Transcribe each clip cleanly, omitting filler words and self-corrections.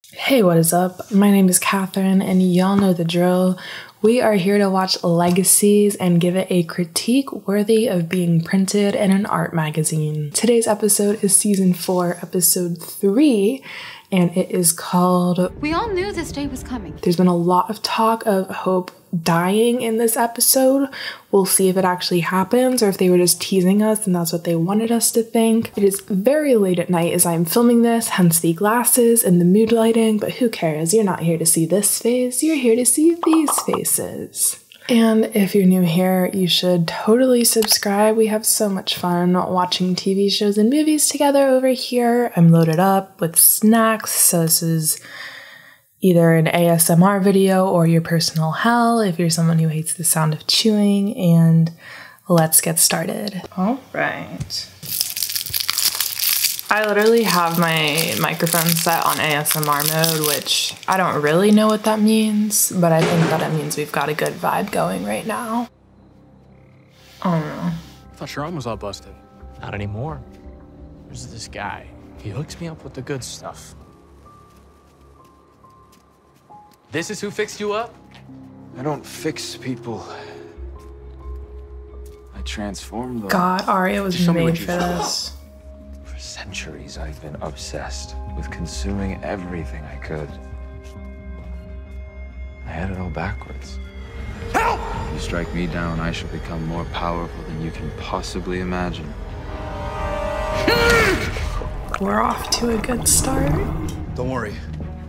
Hey, what is up? My name is Catherine, and y'all know the drill. We are here to watch Legacies and give it a critique worthy of being printed in an art magazine. Today's episode is season 4, episode 3, and it is called We All Knew This Day Was Coming. There's been a lot of talk of Hope dying in this episode. We'll see if it actually happens or if they were just teasing us and that's what they wanted us to think. It is very late at night as I'm filming this, hence the glasses and the mood lighting, but who cares? You're not here to see this face, you're here to see these faces. And if you're new here, you should totally subscribe. We have so much fun watching TV shows and movies together over here. I'm loaded up with snacks, so this is either an ASMR video or your personal hell if you're someone who hates the sound of chewing, and let's get started. All right. I literally have my microphone set on ASMR mode, which I don't really know what that means, but I think that it means we've got a good vibe going right now. I don't know. I thought your arm was all busted. Not anymore. There's this guy. He hooks me up with the good stuff. This is who fixed you up? I don't fix people. I transform them. God, Aria was made for this. For centuries, I've been obsessed with consuming everything I could. I had it all backwards. Help! If you strike me down, I shall become more powerful than you can possibly imagine. We're off to a good start. Don't worry,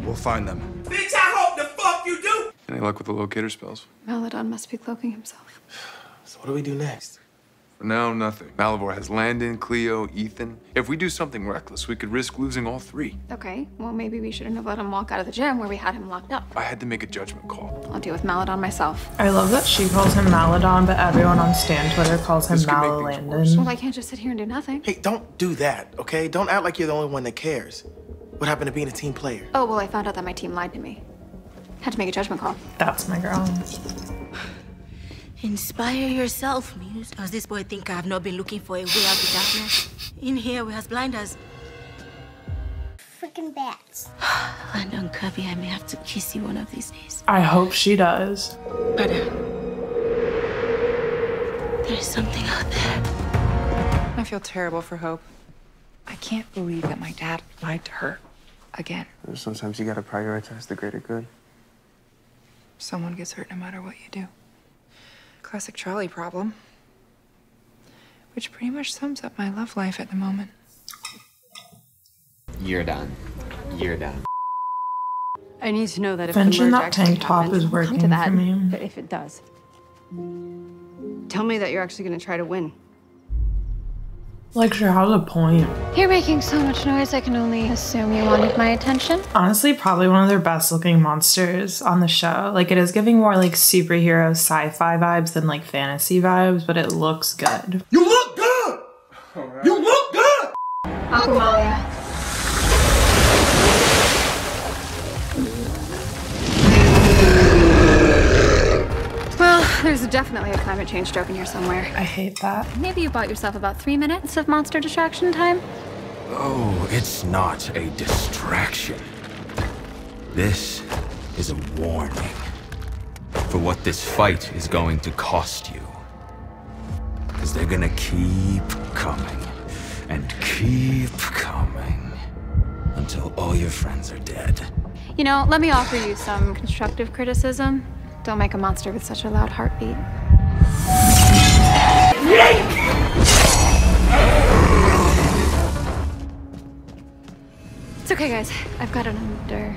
we'll find them. Bitch, I hope the fuck you do! Any luck with the locator spells? Maladon must be cloaking himself. So what do we do next? For now, nothing. Malivore has Landon, Cleo, Ethan. If we do something reckless, we could risk losing all three. Okay, well maybe we shouldn't have let him walk out of the gym where we had him locked up. I had to make a judgment call. I'll deal with Maladon myself. I love that she calls him Maladon, but everyone on Stan Twitter calls him This could make things worse. Malalandon. Well, I can't just sit here and do nothing. Hey, don't do that, okay? Don't act like you're the only one that cares. What happened to being a team player? Oh, well, I found out that my team lied to me. Had to make a judgment call. That's my girl. Inspire yourself, Muse. Does this boy think I have not been looking for a way out of darkness? In here, we have blinders. Freaking bats. Landon Kirby, I may have to kiss you one of these days. I hope she does. Brother, there's something out there. I feel terrible for Hope. I can't believe that my dad lied to her again. Sometimes you gotta prioritize the greater good. Someone gets hurt no matter what you do. Classic trolley problem. Which pretty much sums up my love life at the moment. You're done. You're done. I need to know that if Mention the merge that actually tank top happens, is we'll come to working that, for me. but if it does, tell me that you're actually going to try to win. Like, she has a point. You're making so much noise, I can only assume you wanted my attention. Honestly, probably one of their best looking monsters on the show. Like, it is giving more like superhero sci-fi vibes than like fantasy vibes, but it looks good. You look good! Right. You look good! Aquamalia. Well, there's definitely a climate change joke in here somewhere. I hate that. Maybe you bought yourself about 3 minutes of monster distraction time? Oh, it's not a distraction. This is a warning for what this fight is going to cost you. Because they're gonna keep coming and keep coming until all your friends are dead. You know, let me offer you some constructive criticism. Don't make a monster with such a loud heartbeat. It's okay, guys. I've got it under.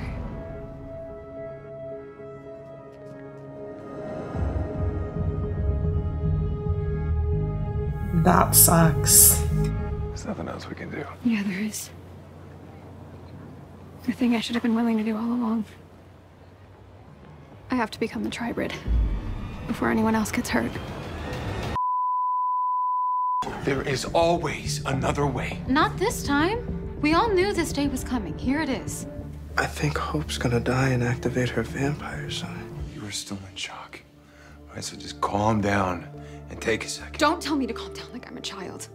That sucks. There's nothing else we can do. Yeah, there is. The thing I should have been willing to do all along. I have to become the Tribrid before anyone else gets hurt. There is always another way. Not this time. We all knew this day was coming. Here it is. I think Hope's gonna die and activate her vampire side. You are still in shock. All right, so just calm down and take a second. Don't tell me to calm down like I'm a child.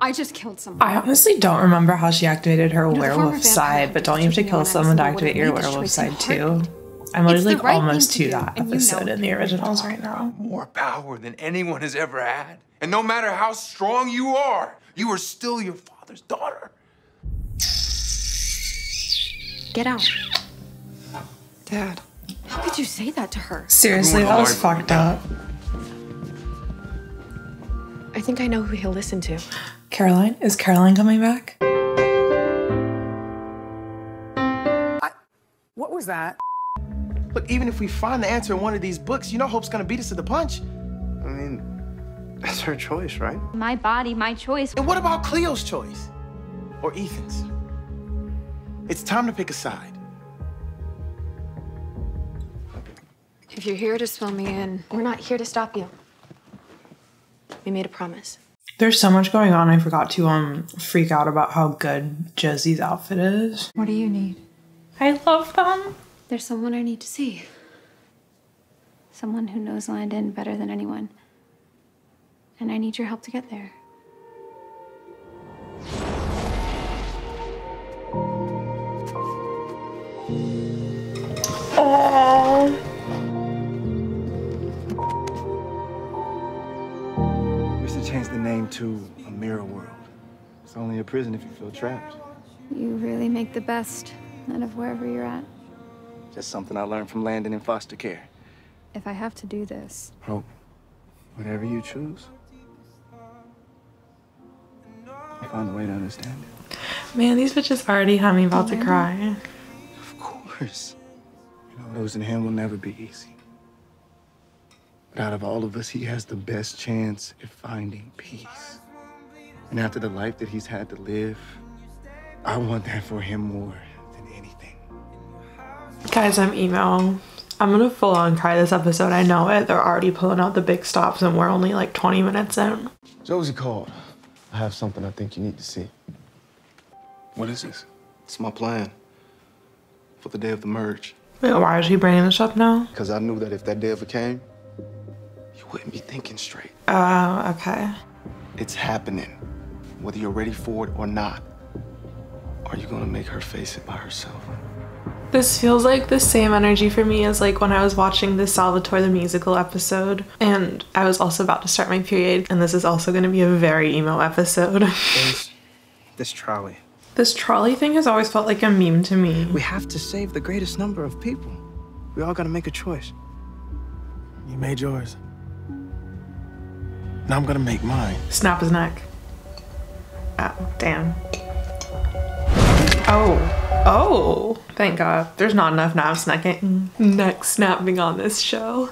I just killed someone. I honestly don't remember how she activated her You know, the former werewolf vampire side, but don't you have to took me kill when I was someone to little, activate would've your made this werewolf choice in side a too? heartbeat. I'm literally It's the like right almost thing to to do, that and you know episode it. in the originals right now. More power than anyone has ever had. And no matter how strong you are still your father's daughter. Get out. Dad. How could you say that to her? Seriously, that was fucked up. I think I know who he'll listen to. Caroline? Is Caroline coming back? What was that? Look, even if we find the answer in one of these books, you know Hope's gonna beat us to the punch. I mean, that's her choice, right? My body, my choice. And what about Cleo's choice? Or Ethan's? It's time to pick a side. If you're here to swell me in, we're not here to stop you. We made a promise. There's so much going on, I forgot to freak out about how good Josie's outfit is. What do you need? I love them. There's someone I need to see. Someone who knows Landon better than anyone. And I need your help to get there. Aww. We should change the name to a mirror world. It's only a prison if you feel trapped. You really make the best out of wherever you're at. Just something I learned from Landon in foster care. If I have to do this, Hope, whatever you choose, I'll find a way to understand it. Man, these bitches already have me about to cry. Of course. You know, losing him will never be easy. But out of all of us, he has the best chance at finding peace. And after the life that he's had to live, I want that for him more than anything. Guys, I'm emo. I'm gonna full on cry this episode. I know it. They're already pulling out the big stops and we're only like 20 minutes in. Josie called. I have something I think you need to see. What is this? It's my plan for the day of the merge. Wait, why is he bringing this up now? Because I knew that if that day ever came, you wouldn't be thinking straight. Oh, okay. It's happening, whether you're ready for it or not. Are you gonna make her face it by herself? This feels like the same energy for me as like when I was watching the Salvatore the Musical episode, and I was also about to start my period, and this is also going to be a very emo episode. There's this trolley. This trolley thing has always felt like a meme to me. We have to save the greatest number of people. We all gotta make a choice. You made yours. Now I'm gonna make mine. Snap his neck. Oh, damn. Oh, thank God. There's not enough neck snapping on this show.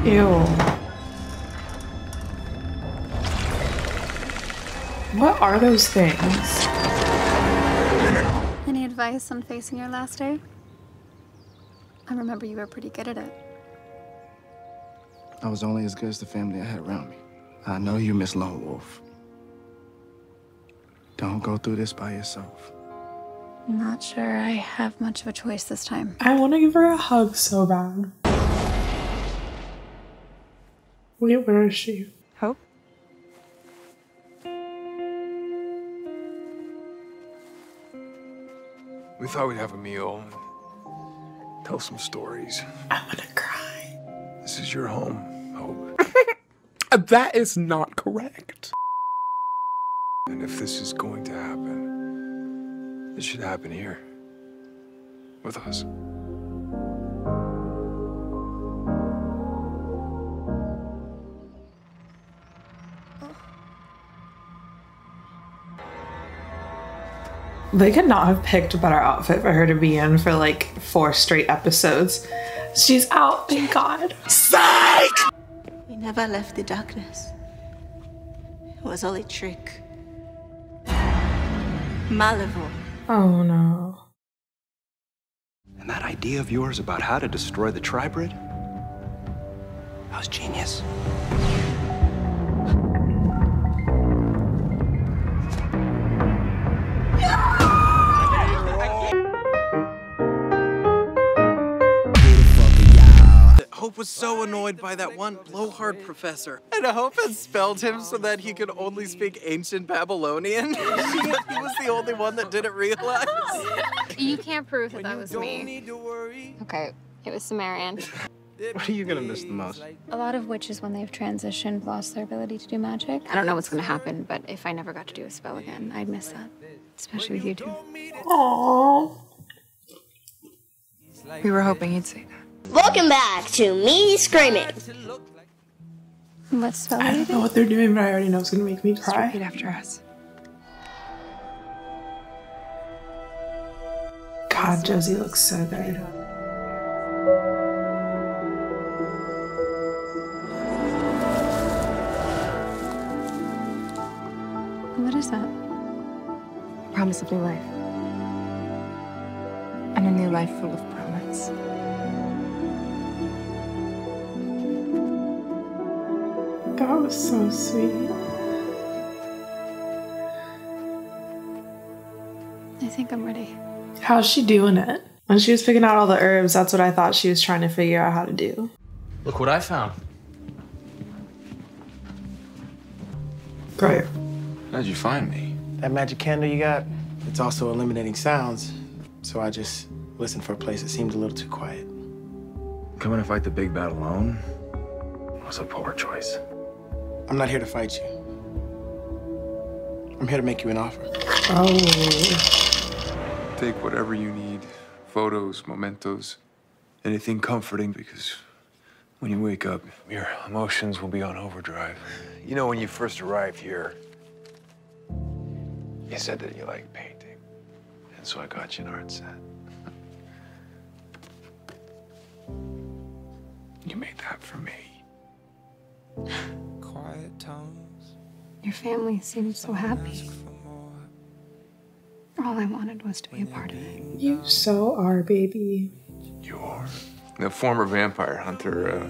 Ew. What are those things? any advice on facing your last day? I remember you were pretty good at it. I was only as good as the family I had around me. I know you miss Lone Wolf. Don't go through this by yourself. I'm not sure I have much of a choice this time. I want to give her a hug so bad. Wait, where is she? Hope? We thought we'd have a meal and tell some stories. I'm gonna cry. This is your home, Hope. That is not correct. And if this is going to happen, it should happen here. With us. They could not have picked a better outfit for her to be in for like 4 straight episodes. She's out, thank God. Psych! We never left the darkness. It was all a trick. Malevo. Oh no. And that idea of yours about how to destroy the Tribrid? That was genius. Hope was was so annoyed by that one blowhard professor. And Hope had spelled him so that he could only speak ancient Babylonian. But he was the only one that didn't realize. You can't prove that that was me. Okay, it was Sumerian. What are you gonna miss the most? A lot of witches, when they've transitioned, lost their ability to do magic. I don't know what's gonna happen, but if I never got to do a spell again, I'd miss that. Especially with you two. Aww. We were hoping you'd say that. Welcome back to Me Screaming. What spell I don't know what they're doing, but I already know it's gonna make me Just cry. repeat after us. God, Josie looks so good. What is that? Promise of new life. And a new life full of promise. That was so sweet. I think I'm ready. How's she doing it? When she was picking out all the herbs, that's what I thought she was trying to figure out how to do. Look what I found. Great. How'd you find me? That magic candle you got, it's also eliminating sounds. So I just listened for a place that seemed a little too quiet. Coming to fight the big battle alone was a poor choice. I'm not here to fight you. I'm here to make you an offer. Oh. Take whatever you need. Photos, mementos, anything comforting, because when you wake up, your emotions will be on overdrive. You know, when you first arrived here, you said that you like painting. And so I got you an art set. You made that for me. Quiet tones. Your family seemed so happy. All I wanted was to be a part of it. You so are, baby. You are. The former vampire hunter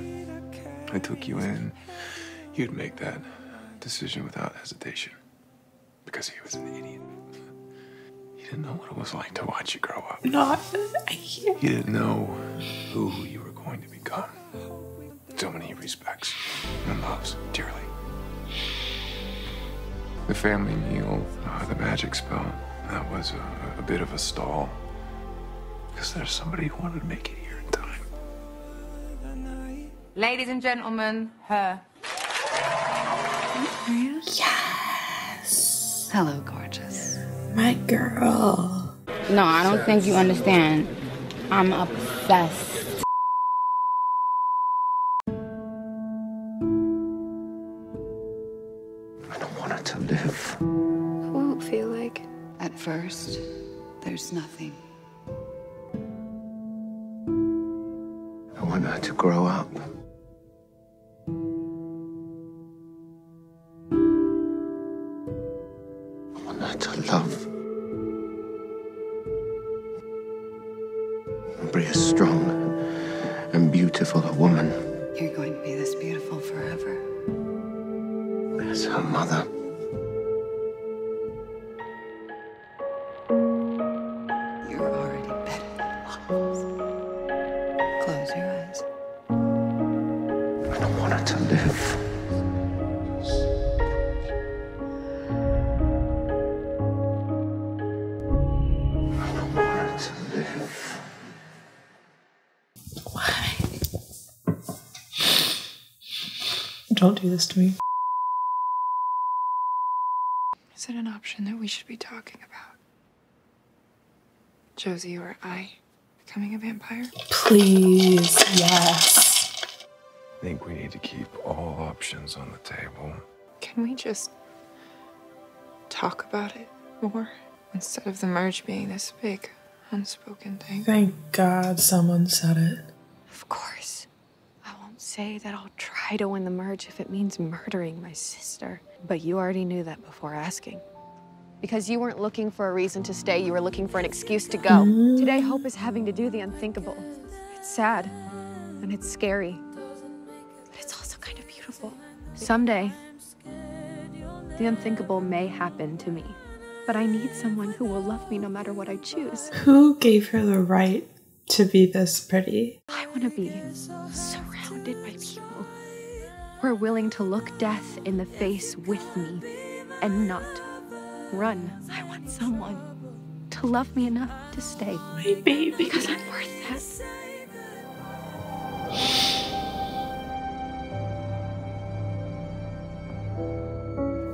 who took you in, you'd make that decision without hesitation. Because he was an idiot. He didn't know what it was like to watch you grow up. Not. He didn't know who you were going to become. Someone he respects and loves dearly. The family meal, the magic spell, that was a bit of a stall. Because there's somebody who wanted to make it here in time. Ladies and gentlemen, her. Yes. Hello, gorgeous. My girl. No, I don't think you understand. I'm obsessed. I don't want her to live. What will it feel like? At first, there's nothing. I want her to grow up. I want her to love. And be as strong and beautiful a woman You're going to be this beautiful forever. as her mother. You're already better than models. Close your eyes. I don't want her to live. I don't want her to live. Don't do this to me. Is it an option that we should be talking about? Josie or I becoming a vampire? Please, yes. I think we need to keep all options on the table. Can we just talk about it more? Instead of the merge being this big, unspoken thing. Thank God someone said it. Of course. I won't say that I'll try to win the merge if it means murdering my sister. But you already knew that before asking. Because you weren't looking for a reason to stay, you were looking for an excuse to go. Today, Hope is having to do the unthinkable. It's sad, and it's scary, but it's also kind of beautiful. Someday, the unthinkable may happen to me, but I need someone who will love me no matter what I choose. Who gave her the right to be this pretty. I want to be surrounded by people who are willing to look death in the face with me and not run. I want someone to love me enough to stay. My baby. Because I'm worth that.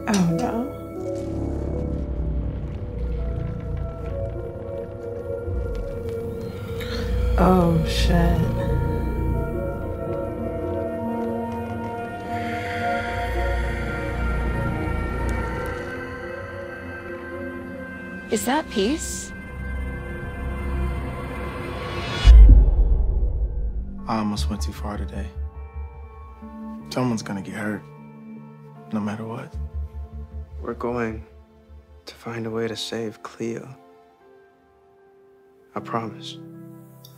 Oh no. Oh shit. Is that peace? I almost went too far today. Someone's gonna get hurt, no matter what. We're going to find a way to save Cleo. I promise.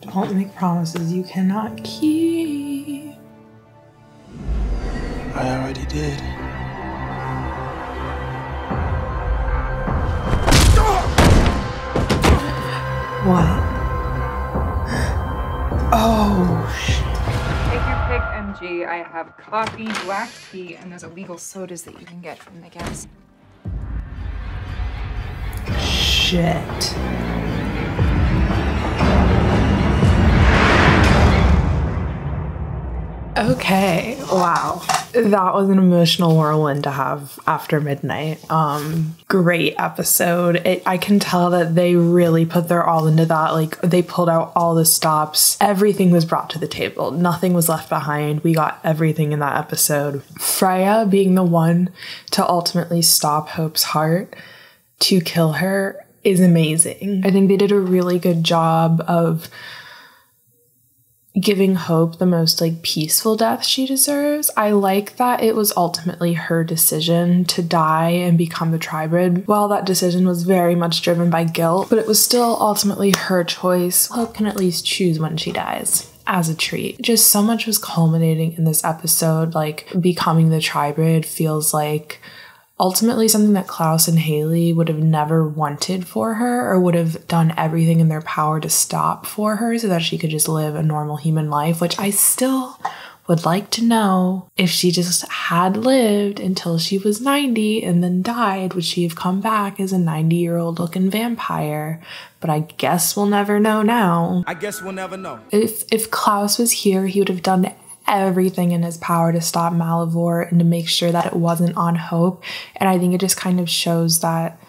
Don't make promises you cannot keep. I already did. What? Oh, shit. Take your pick, MG. I have coffee, black tea, and those illegal sodas that you can get from the gas. Shit. Okay, wow. That was an emotional whirlwind to have after midnight. Great episode. I can tell that they really put their all into that. Like, they pulled out all the stops. Everything was brought to the table. Nothing was left behind. We got everything in that episode. Freya being the one to ultimately stop Hope's heart to kill her is amazing. I think they did a really good job of giving Hope the most like peaceful death she deserves. I like that it was ultimately her decision to die and become the Tribrid. While that decision was very much driven by guilt, but it was still ultimately her choice. Hope can at least choose when she dies as a treat. Just so much was culminating in this episode. Like, becoming the Tribrid feels like ultimately something that Klaus and Haley would have never wanted for her, or would have done everything in their power to stop for her so that she could just live a normal human life, which I still would like to know. If she just had lived until she was 90 and then died, would she have come back as a 90-year-old looking vampire? But I guess we'll never know now. I guess we'll never know. If Klaus was here, he would have done everything in his power to stop Malivore and to make sure that it wasn't on Hope. And I think it just kind of shows that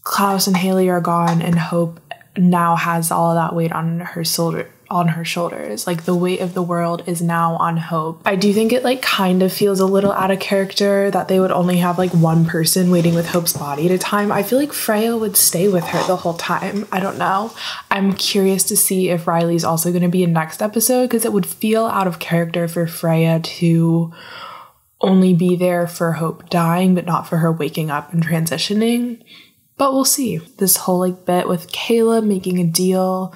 Klaus and Haley are gone and Hope now has all of that weight on her shoulders. Like, the weight of the world is now on Hope. I do think it like kind of feels a little out of character that they would only have like one person waiting with Hope's body at a time. I feel like Freya would stay with her the whole time. I don't know. I'm curious to see if Riley's also going to be in next episode, because it would feel out of character for Freya to only be there for Hope dying but not for her waking up and transitioning. But we'll see. This whole like bit with Caleb making a deal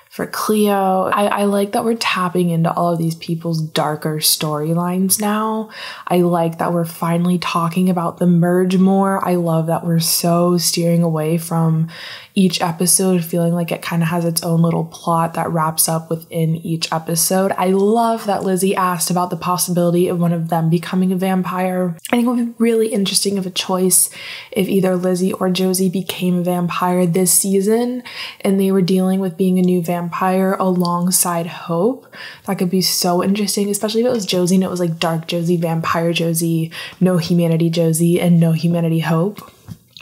for Cleo. I like that we're tapping into all of these people's darker storylines now. I like that we're finally talking about the merge more. I love that we're so steering away from each episode feeling like it kind of has its own little plot that wraps up within each episode. I love that Lizzie asked about the possibility of one of them becoming a vampire. I think it would be really interesting of a choice if either Lizzie or Josie became a vampire this season and they were dealing with being a new vampire alongside Hope. That could be so interesting, especially if it was Josie and it was like dark Josie, vampire Josie, no humanity Josie, and no humanity Hope.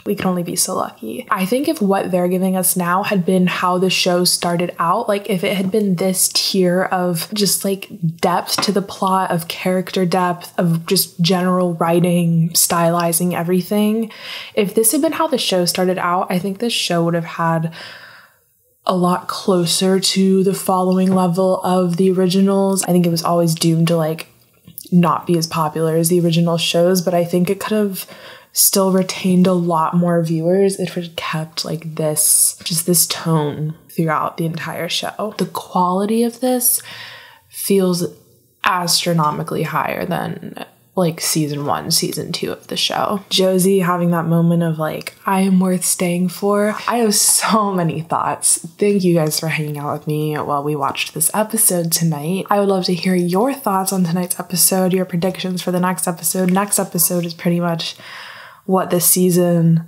We can only be so lucky. I think if what they're giving us now had been how the show started out, like if it had been this tier of just like depth to the plot, of character depth, of just general writing, stylizing everything, if this had been how the show started out, I think this show would have had a lot closer to the following level of the originals. I think it was always doomed to like not be as popular as the original shows, but I think it could have still retained a lot more viewers if it kept like this, just this tone throughout the entire show. The quality of this feels astronomically higher than like season 1, season 2 of the show. Josie having that moment of like, I am worth staying for. I have so many thoughts. Thank you guys for hanging out with me while we watched this episode tonight. I would love to hear your thoughts on tonight's episode, your predictions for the next episode. Next episode is pretty much what the season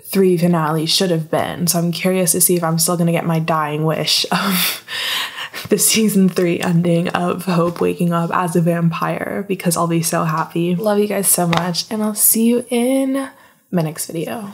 3 finale should have been. So I'm curious to see if I'm still gonna get my dying wish of the season 3 ending of Hope waking up as a vampire, because I'll be so happy. Love you guys so much, and I'll see you in my next video.